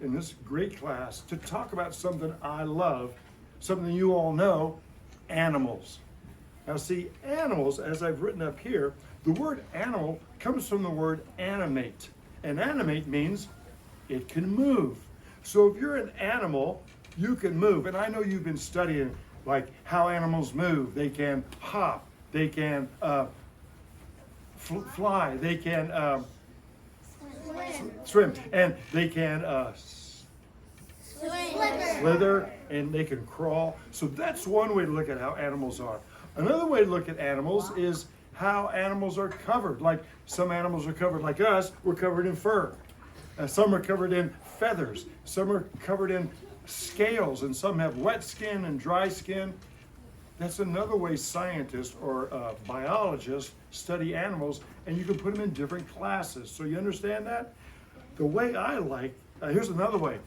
in this great class to talk about something I love, something you all know, animals. Now see, animals, as I've written up here, the word animal comes from the word animate. And animate means it can move. So if you're an animal, you can move. And I know you've been studying like how animals move. They can hop, they can fly, they can swim, and they can slither, and they can crawl. So that's one way to look at how animals are. Another way to look at animals is how animals are covered. Like some animals are covered, like us, we're covered in fur. Some are covered in feathers. Some are covered in scales, and some have wet skin and dry skin. That's another way scientists or biologists study animals, and you can put them in different classes. So you understand that? The way I like, here's another way.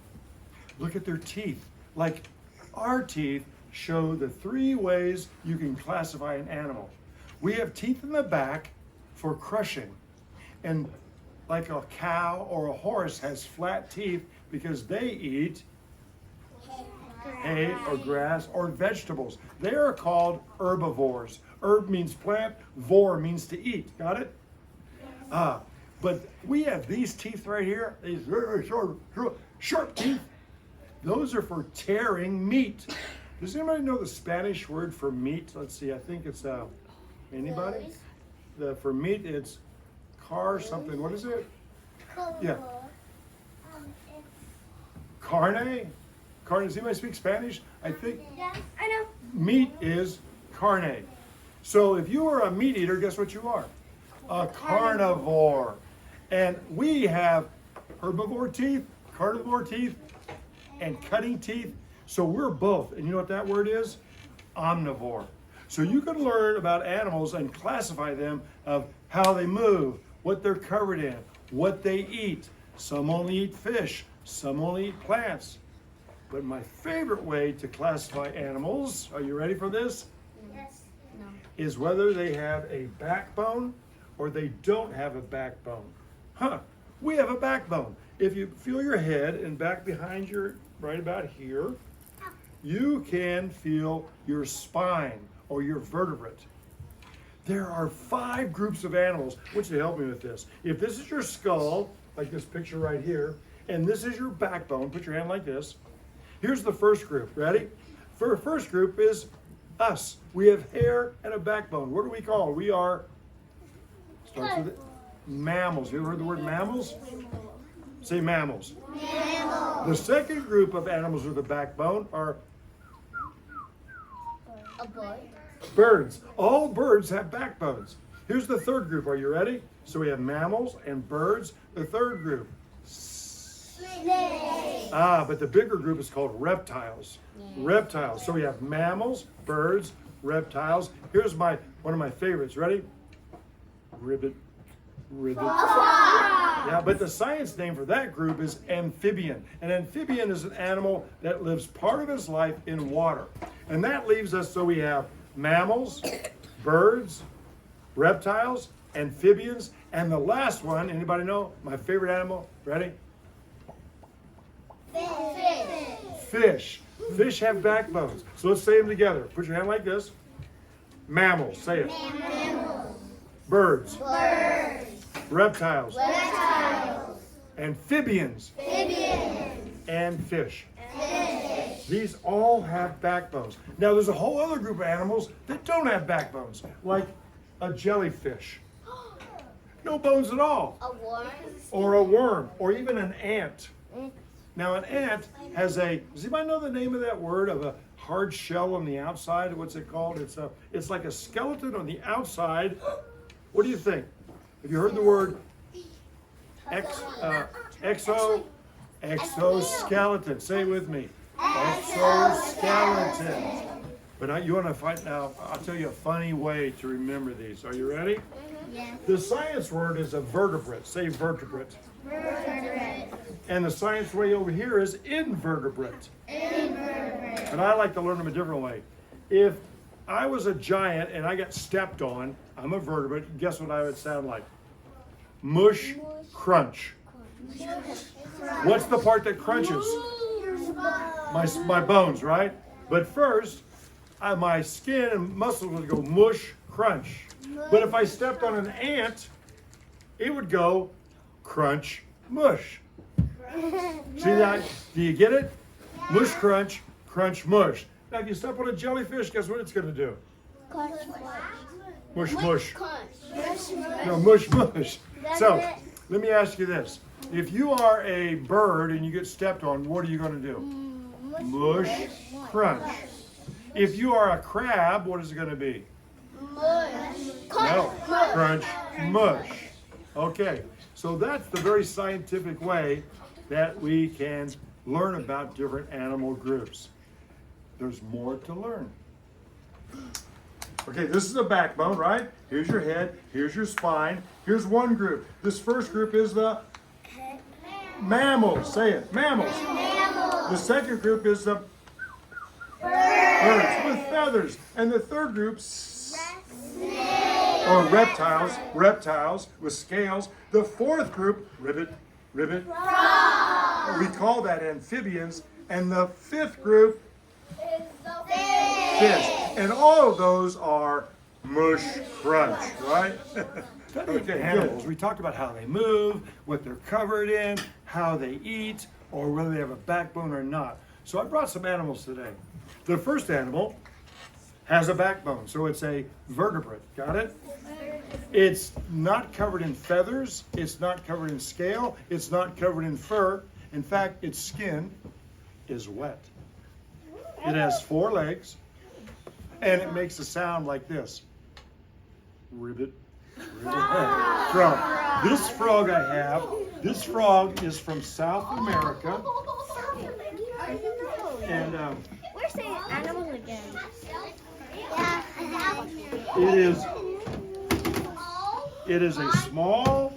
Look at their teeth. Like our teeth show the 3 ways you can classify an animal. We have teeth in the back for crushing. And like a cow or a horse has flat teeth because they eat hay or grass or vegetables. They are called herbivores. Herb means plant, vor means to eat. Got it? But we have these teeth right here, these very sharp teeth. Those are for tearing meat. Does anybody know the Spanish word for meat? Let's see, I think it's, anybody? For meat, it's car something. What is it? Yeah. Carne? Carne, does anybody speak Spanish? I think. Yeah, I know. Meat is carne. So if you are a meat eater, guess what you are? A carnivore. And we have herbivore teeth, carnivore teeth, and cutting teeth. So we're both. And you know what that word is? Omnivore. So you can learn about animals and classify them of how they move, what they're covered in, what they eat. Some only eat fish, some only eat plants. But my favorite way to classify animals, are you ready for this? Yes. No. Is whether they have a backbone or they don't have a backbone. We have a backbone. If you feel your head and back behind your, right about here, you can feel your spine or your vertebrate. There are 5 groups of animals. I want you to help me with this. If this is your skull, like this picture right here, and this is your backbone, put your hand like this. Here's the first group. Ready? For first group is us. We have hair and a backbone. What are we called? We are, starts with it, mammals. You ever heard the word mammals? Say mammals. Mammal. The second group of animals with a backbone are A boy. birds. All birds have backbones. Here's the third group. Are you ready? So we have mammals and birds. The third group. Snake. But the bigger group is called reptiles. Reptiles. So we have mammals, birds, reptiles. Here's one of my favorites. Ready? Ribbit. Yeah, but the science name for that group is amphibian. An amphibian is an animal that lives part of his life in water. And that leaves us, so we have mammals, birds, reptiles, amphibians, and the last one, anybody know? My favorite animal? Ready? Fish. Fish. Fish have backbones. So let's say them together. Put your hand like this. Mammals. Say it. Mammals. Birds. Birds. Reptiles. Reptiles. Amphibians. Amphibians. And fish. Fish. These all have backbones. Now there's a whole other group of animals that don't have backbones, like a jellyfish. No bones at all. A worm. Or a worm, or even an ant. Now an ant has does anybody know the name of that word of a hard shell on the outside? What's it called? It's like a skeleton on the outside. What do you think? Have you heard the word exoskeleton? Say it with me. Exoskeleton. But you want to find now, I'll tell you a funny way to remember these. Are you ready? Yes. The science word is a vertebrate. Say vertebrate. Vertebrate. And the science way over here is invertebrate. Invertebrate. But I like to learn them a different way. If I was a giant and I got stepped on, I'm a vertebrate. Guess what I would sound like? Moosh Crunch. What's the part that crunches? My bones, right? But first, my skin and muscles would go mush, crunch. But if I stepped on an ant, it would go crunch, mush. See that? Do you get it? Mush, crunch, crunch, mush. Now, if you step on a jellyfish, guess what it's going to do? Mush, mush. No, mush, mush. So, let me ask you this. If you are a bird and you get stepped on, what are you going to do? Mush, crunch. If you are a crab, what is it going to be? No, crunch, mush. Okay, so that's the very scientific way that we can learn about different animal groups. There's more to learn. Okay, this is the backbone, right? Here's your head, here's your spine. Here's one group. This first group is the mammals. Say it, mammals. The second group is the birds with feathers. And the third group, or reptiles with scales. The fourth group, ribbit. We call that amphibians. And the fifth group, fish. And all of those are mush crunch, right? Okay, animals. We talked about how they move, what they're covered in, how they eat, or whether they have a backbone or not. So I brought some animals today. The first animal has a backbone, so it's a vertebrate. Got it? It's not covered in feathers. It's not covered in scale. It's not covered in fur. In fact, its skin is wet. It has 4 legs, and it makes a sound like this. Ribbit. Frog. This frog I have, this frog is from South America. And Where's the animals again? it is a small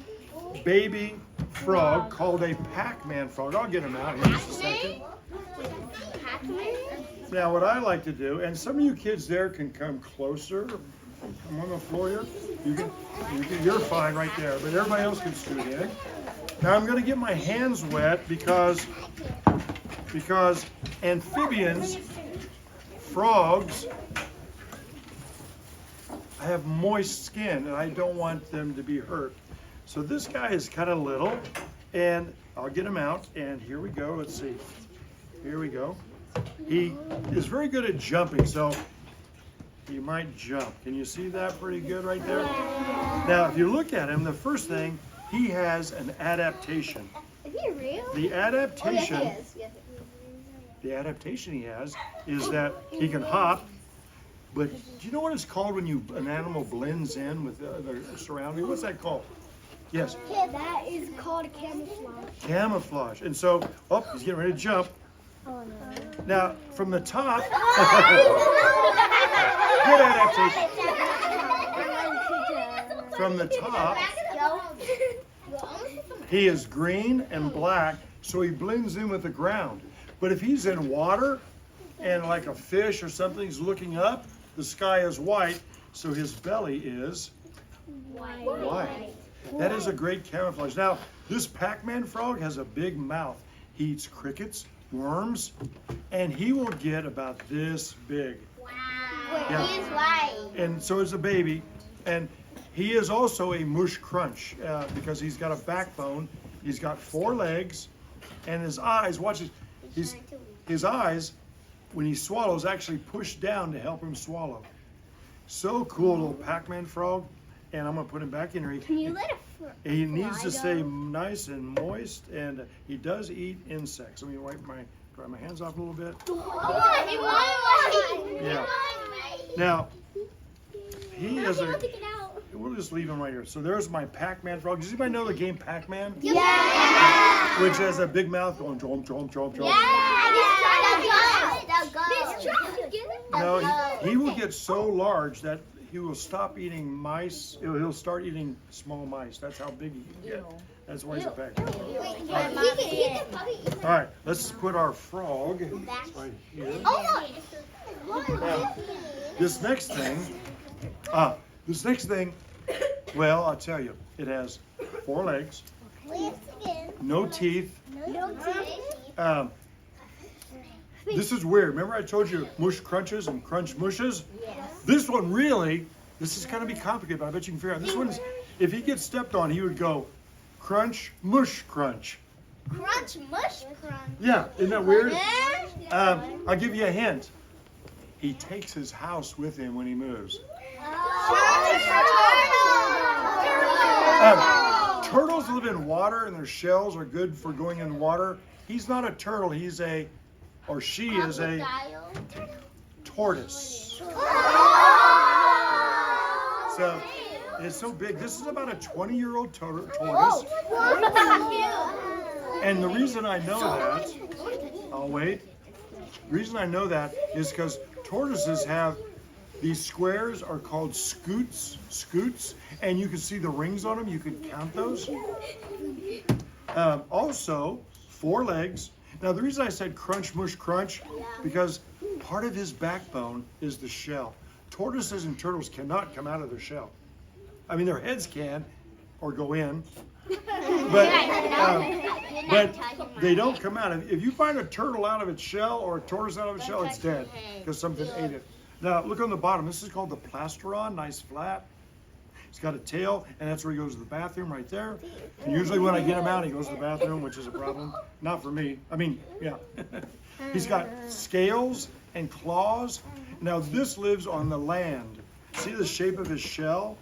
baby frog called a Pac-Man frog. I'll get him out here in just a second. Now what I like to do, and some of you kids there can come closer. Come on the floor here. You're fine right there, but everybody else can scoot in. Now I'm going to get my hands wet because amphibians, frogs, have moist skin, and I don't want them to be hurt. So this guy is kind of little, and I'll get him out, and here we go. Let's see. Here we go. He is very good at jumping, so he might jump. Can you see that pretty good right there? Now, if you look at him, the first thing, he has an adaptation. Is he real? The adaptation, Oh, yes, he is. the adaptation he has is that he can hop. But do you know what it's called when an animal blends in with the surrounding? What's that called? Yes. That is called camouflage. Camouflage. And so, oh, he's getting ready to jump. Oh no. Now, from the top, good adaptation. From the top, he is green and black, so he blends in with the ground. But if he's in water and like a fish or something, he's looking up, the sky is white, so his belly is white. That is a great camouflage. Now, this Pac-Man frog has a big mouth. He eats crickets, worms, and he will get about this big. Wow. Yeah. He is white. And so is a baby. And he is also a Moosh Crunch because he's got a backbone. He's got 4 legs, and his eyes, watch this, his eyes, when he swallows, actually push down to help him swallow. So cool, little Pac-Man frog. And I'm going to put him back in here. Can you let it He needs to stay nice and moist, and he does eat insects. Let me dry my hands off a little bit. Yeah. Now, he is we'll just leave him right here. So there's my Pac-Man frog. Does anybody know the game Pac-Man? Yeah. Which has a big mouth going chomp, chomp, chomp, chomp. No, he will get so large that he will stop eating mice. He'll start eating small mice. That's how big he can get. That's why he's a Pac-Man frog. All right, let's put our frog right here. Now, this next thing, well, I'll tell you, it has 4 legs. no teeth. No teeth. This is weird. Remember I told you Moosh Crunches and Crunch Mooshes? Yes. This one really, this is going to be complicated, but I bet you can figure out. This one's, if he gets stepped on, he would go Crunch Moosh Crunch. Crunch Moosh Crunch. Yeah, isn't that weird? I'll give you a hint. He takes his house with him when he moves. Turtles live in water and their shells are good for going in water. He's not a turtle, he's a, or she is a tortoise. So it's so big. This is about a 20-year-old tortoise. And the reason I know that, I'll wait. The reason I know that is because tortoises have these squares are called scutes, and you can see the rings on them. You can count those. Also, 4 legs. Now, the reason I said Crunch Moosh Crunch, because part of his backbone is the shell. Tortoises and turtles cannot come out of their shell. I mean, their heads can, or go in, but they don't come out. If you find a turtle out of its shell or a tortoise out of its shell, it's dead because something ate it. Now, look on the bottom. This is called the plastron, nice flat. He's got a tail, and that's where he goes to the bathroom right there. And usually when I get him out, he goes to the bathroom, which is a problem. Not for me. I mean, yeah. He's got scales and claws. Now, this lives on the land. See the shape of his shell?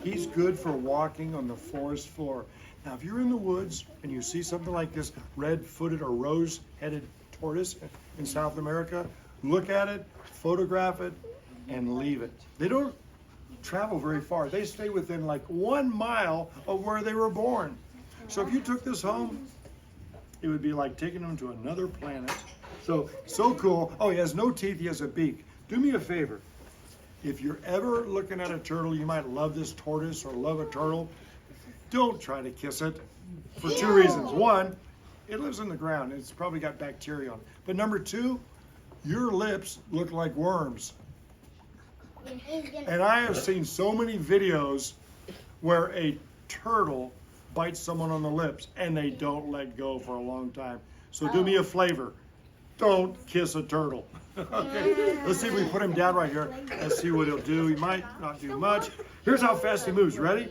He's good for walking on the forest floor. Now, if you're in the woods and you see something like this red-footed or rose-headed tortoise in South America, look at it, photograph it, and leave it. They don't travel very far. They stay within like 1 mile of where they were born. So if you took this home, it would be like taking them to another planet. So cool. Oh, he has no teeth, he has a beak. Do me a favor. If you're ever looking at a turtle, you might love this tortoise or love a turtle. Don't try to kiss it for 2 reasons. 1, it lives in the ground. It's probably got bacteria on it. But number 2, your lips look like worms. And I have seen so many videos where a turtle bites someone on the lips and they don't let go for a long time. So do me a favor. Don't kiss a turtle. Okay, let's see if we put him down right here. Let's see what he'll do. He might not do much. Here's how fast he moves. Ready?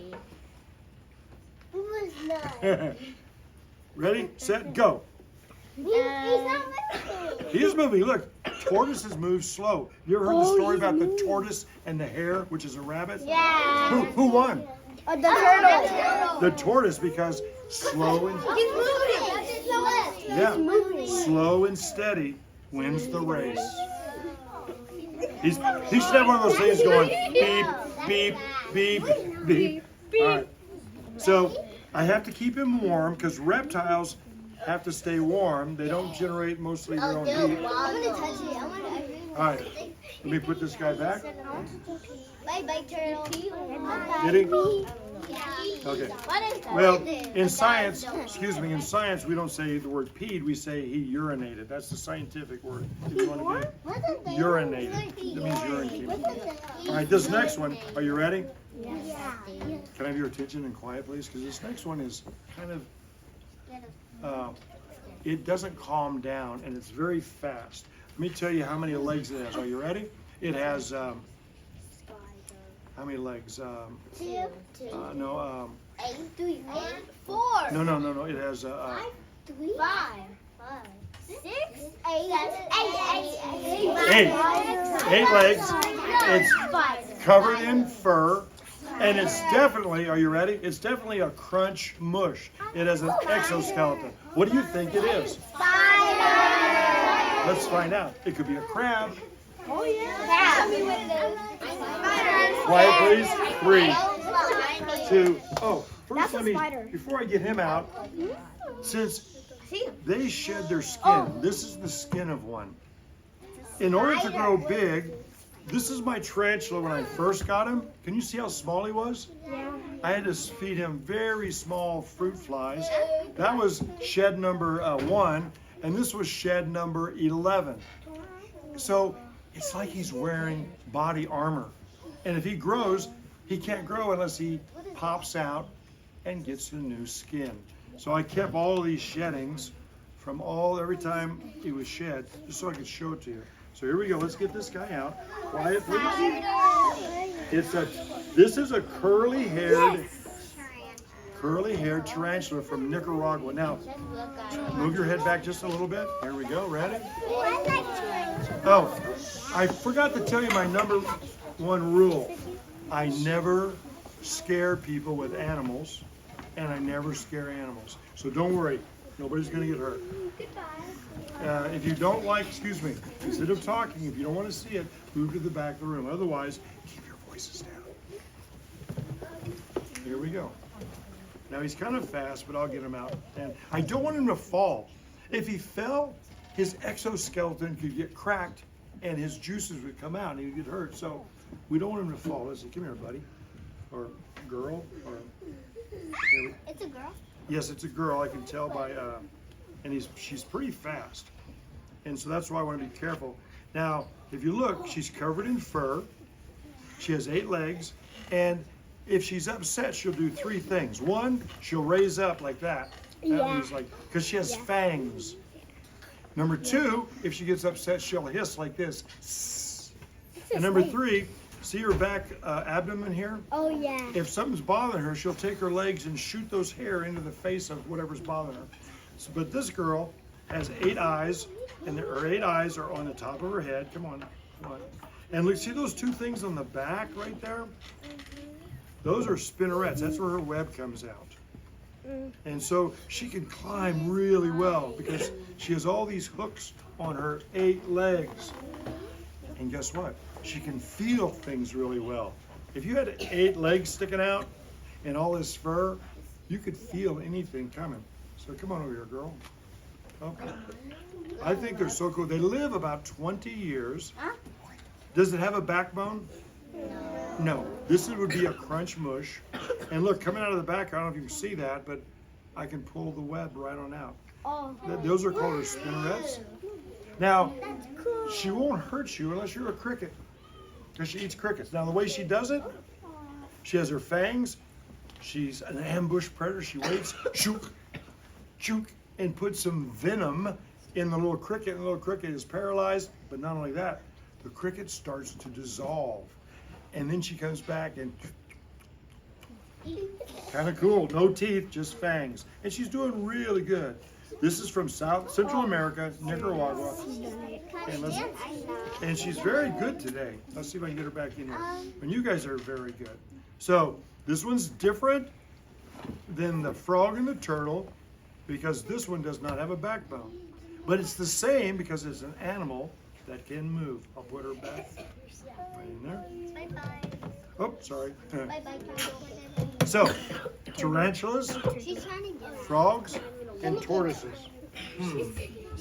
Ready, set, go. He's not moving. He is moving. Look, tortoises move slow. You ever heard the story about the tortoise and the hare, which is a rabbit? Yeah. Who won? The turtle. The tortoise, because slow and He's moving. yeah, moving. slow and steady wins the race. He should have one of those things going beep, beep, beep, beep. All right. So I have to keep him warm because reptiles have to stay warm. They don't generate mostly their own heat. I'm gonna touch it. All right. Let me put this guy back. Bye, turtle. Did he? Okay. Well, in science, in science, we don't say the word peed, we say he urinated. That's the scientific word. If you want to be urinated. That means urine came out. All right, this next one, are you ready? Yeah. Can I have your attention and quiet, please? Because this next one is kind of, it doesn't calm down, and it's very fast. Let me tell you how many legs it has. Are you ready? It has, how many legs? Two. No, 8, 3, 4. no. It has, 3, 5, 6, 8, 8 legs. It's covered in fur, and it's definitely, are you ready? It's definitely a Crunch Moosh. It has an exoskeleton. What do you think it is? Spider. Let's find out. It could be a crab. Oh, yeah. Tell me what it is. Quiet, please. 3, 2, oh. First, That's a spider. before I get him out, since they shed their skin, this is the skin of one. In order to grow big, this is my tarantula when I first got him. Can you see how small he was? Yeah. I had to feed him very small fruit flies. That was shed number 1, and this was shed number 11. So it's like he's wearing body armor. And if he grows, he can't grow unless he pops out and gets a new skin. So I kept all of these sheddings from every time it was shed, just so I could show it to you. So here we go. Let's get this guy out. Quiet, please. This is a curly-haired tarantula from Nicaragua. Now, move your head back just a little bit. Here we go. Ready? Oh, I forgot to tell you my number one rule. I never scare people with animals, and I never scare animals. So don't worry. Nobody's going to get hurt. If you don't like, excuse me, instead of talking, if you don't want to see it, move to the back of the room. Otherwise, keep your voices down. Here we go. Now he's kind of fast, but I'll get him out. And I don't want him to fall. If he fell, his exoskeleton could get cracked and his juices would come out and he'd get hurt. So we don't want him to fall. Listen, come here, buddy. Or girl. It's a girl. Yes, it's a girl. I can tell by, and she's pretty fast. And so that's why I want to be careful. Now, if you look, she's covered in fur. She has 8 legs. And if she's upset, she'll do 3 things. One, she'll raise up like that. That means like, because she has fangs. Number 2, if she gets upset, she'll hiss like this. And number 3, see her back abdomen here? Oh, yeah. If something's bothering her, she'll take her legs and shoot those hair into the face of whatever's bothering her. So, but this girl has 8 eyes, and her 8 eyes are on the top of her head. Come on. And look, see those 2 things on the back right there? Those are spinnerets. That's where her web comes out. And so she can climb really well because she has all these hooks on her 8 legs. And guess what? She can feel things really well. If you had 8 legs sticking out and all this fur, you could feel anything coming. So come on over here, girl. Okay. I think they're so cool. They live about 20 years. Does it have a backbone? No. This would be a Crunch Moosh. And look, coming out of the back, I don't know if you can see that, but I can pull the web right on out. Those are called her spinnerets. Now, she won't hurt you unless you're a cricket, because she eats crickets. Now, the way she does it, she has her fangs. She's an ambush predator. She waits, chook, and puts some venom in the little cricket. And the little cricket is paralyzed. But not only that, the cricket starts to dissolve. And then she comes back and kind of cool. No teeth, just fangs. And she's doing really good. This is from Central America, Nicaragua. And she's very good today. Let's see if I can get her back in here. And you guys are very good. So this one's different than the frog and the turtle because this one does not have a backbone. But it's the same because it's an animal that can move. I'll put her back right in there. Bye-bye. Oh, sorry. Bye-bye. So, tarantulas, frogs, and tortoises.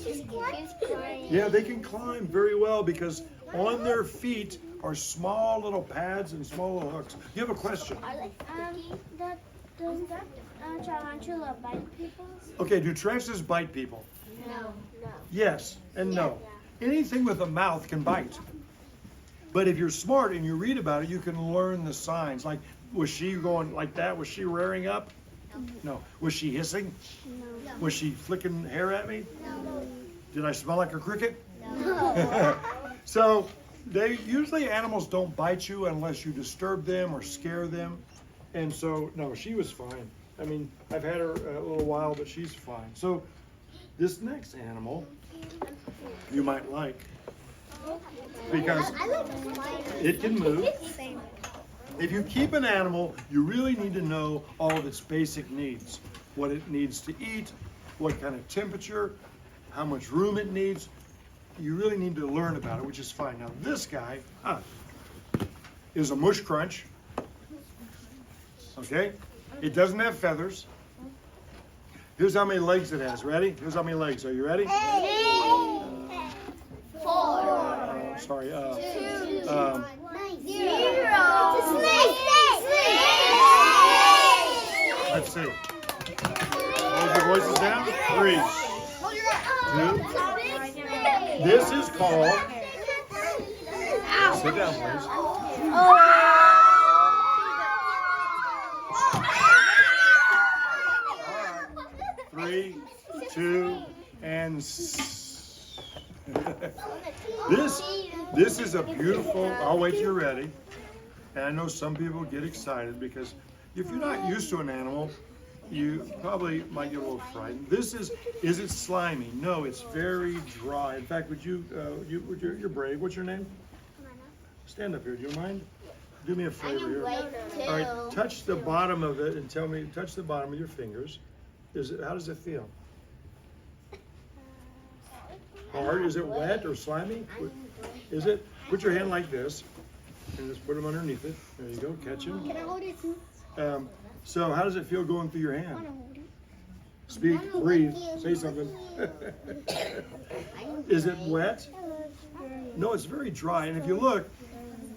She's crying. Yeah, they can climb very well because on their feet are small little pads and small little hooks. You have a question? Does that tarantula bite people? Okay, do tarantulas bite people? No. Yes and no. Anything with a mouth can bite. But if you're smart and you read about it, you can learn the signs. Like, was she going like that? Was she rearing up? No. Was she hissing? No. Was she flicking hair at me? No. Did I smell like a cricket? No. So, usually animals don't bite you unless you disturb them or scare them. And so, no, she was fine. I mean, I've had her a little while, but she's fine. So, this next animal you might like because it can move. If you keep an animal, you really need to know all of its basic needs. What it needs to eat, what kind of temperature, how much room it needs. You really need to learn about it, which is fine. Now this guy is a Moosh Crunch. Okay? It doesn't have feathers. Here's how many legs it has. Ready? Here's how many legs. Are you ready? 4. Sorry. 2. 0. Let's see. Hold your voices down. 3, 2. This is called. Sit down, please. and this is a beautiful, I'll wait till you're ready. And I know some people get excited because if you're not used to an animal, you probably might get a little frightened. Is it slimy? No, it's very dry. In fact, you're brave. What's your name? Stand up here, do you mind? Do me a favor here. All right, touch the bottom of it and tell me, touch the bottom of your fingers. How does it feel? Hard? Is it wet or slimy? Is it? Put your hand like this and just put them underneath it. There you go, catch them. Can I hold it too? So how does it feel going through your hand? Speak, breathe, say something. Is it wet? No, it's very dry. And if you look,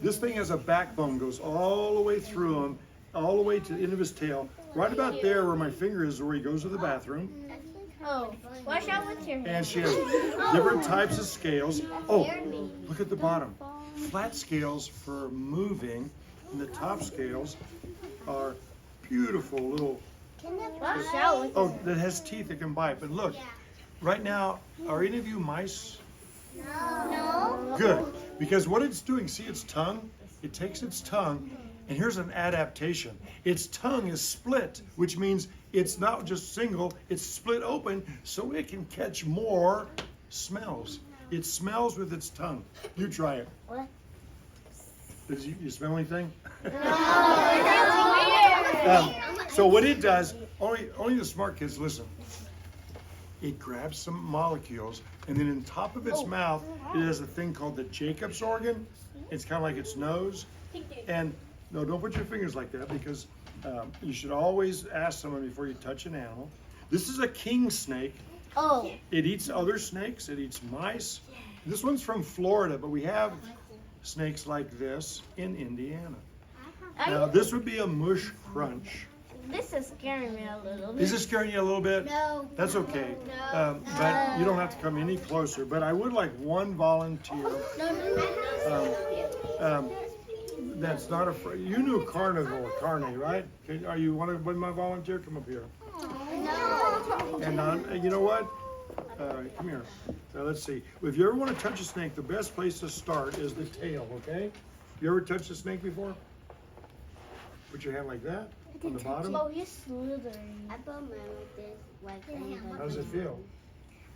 this thing has a backbone, goes all the way through him, all the way to the end of his tail. Right about there where my finger is where he goes to the bathroom. Oh, watch out with your hand. And she has different types of scales. Oh, look at the bottom. Flat scales for moving, and the top scales are beautiful little. Watch out with Oh, that has teeth that can bite. But look, right now, are any of you mice? No. Good, because what it's doing, see its tongue? It takes its tongue, and here's an adaptation. Its tongue is split, which means it's not just single, it's split open so it can catch more smells. It smells with its tongue. You try it. What? You smell anything? No. So what it does, only the smart kids listen. It grabs some molecules, and then in top of its mouth, it has a thing called the Jacob's organ. It's kind of like its nose. And no, don't put your fingers like that because you should always ask someone before you touch an animal. This is a king snake. Oh. It eats other snakes. It eats mice. This one's from Florida, but we have snakes like this in Indiana. Now, this would be a Moosh Crunch. This is scaring me a little bit. Is it scaring you a little bit? No. That's okay. No. But you don't have to come any closer. But I would like one volunteer that's not afraid. You knew carnivore, carne, right? Are you want to be my volunteer? Come up here. No. And you know what? Come here. Let's see. If you ever want to touch a snake, the best place to start is the tail, okay? You ever touched a snake before? Put your hand like that on the bottom. Oh, he's slithering. I put mine like this. Like How does it feel?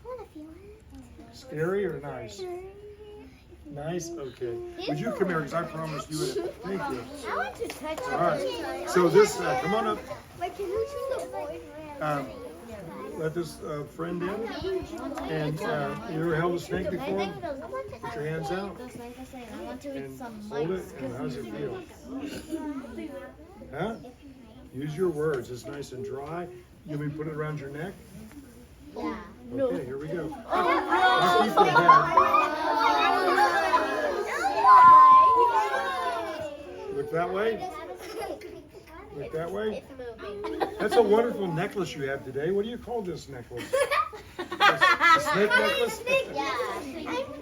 I want to feel it. Scary or nice? Nice? Okay. Would you come here? Because I promised you would. Thank you. I want to touch it. All right. So this, come on up. Like, can you see the boyfriend? Let this friend in. And you ever held a snake before? Put your hands out. I want to eat And some hold it. mice. And how does it feel? Huh? Use your words. It's nice and dry. You want me to put it around your neck? Yeah. Okay, here we go. I'll keep it down. Look that way. Look that way. That's a wonderful necklace you have today. What do you call this necklace? A snake necklace?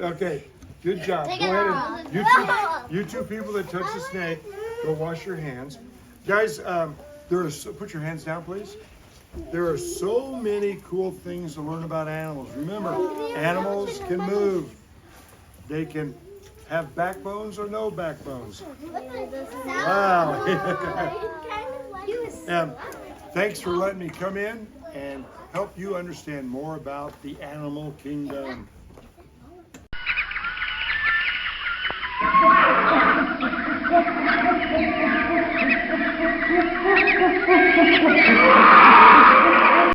Okay, good job. Go ahead and you two people that touch the snake, go wash your hands. Guys, put your hands down, please. There are so many cool things to learn about animals. Remember, animals can move. They can have backbones or no backbones. Wow. Thanks for letting me come in and help you understand more about the animal kingdom.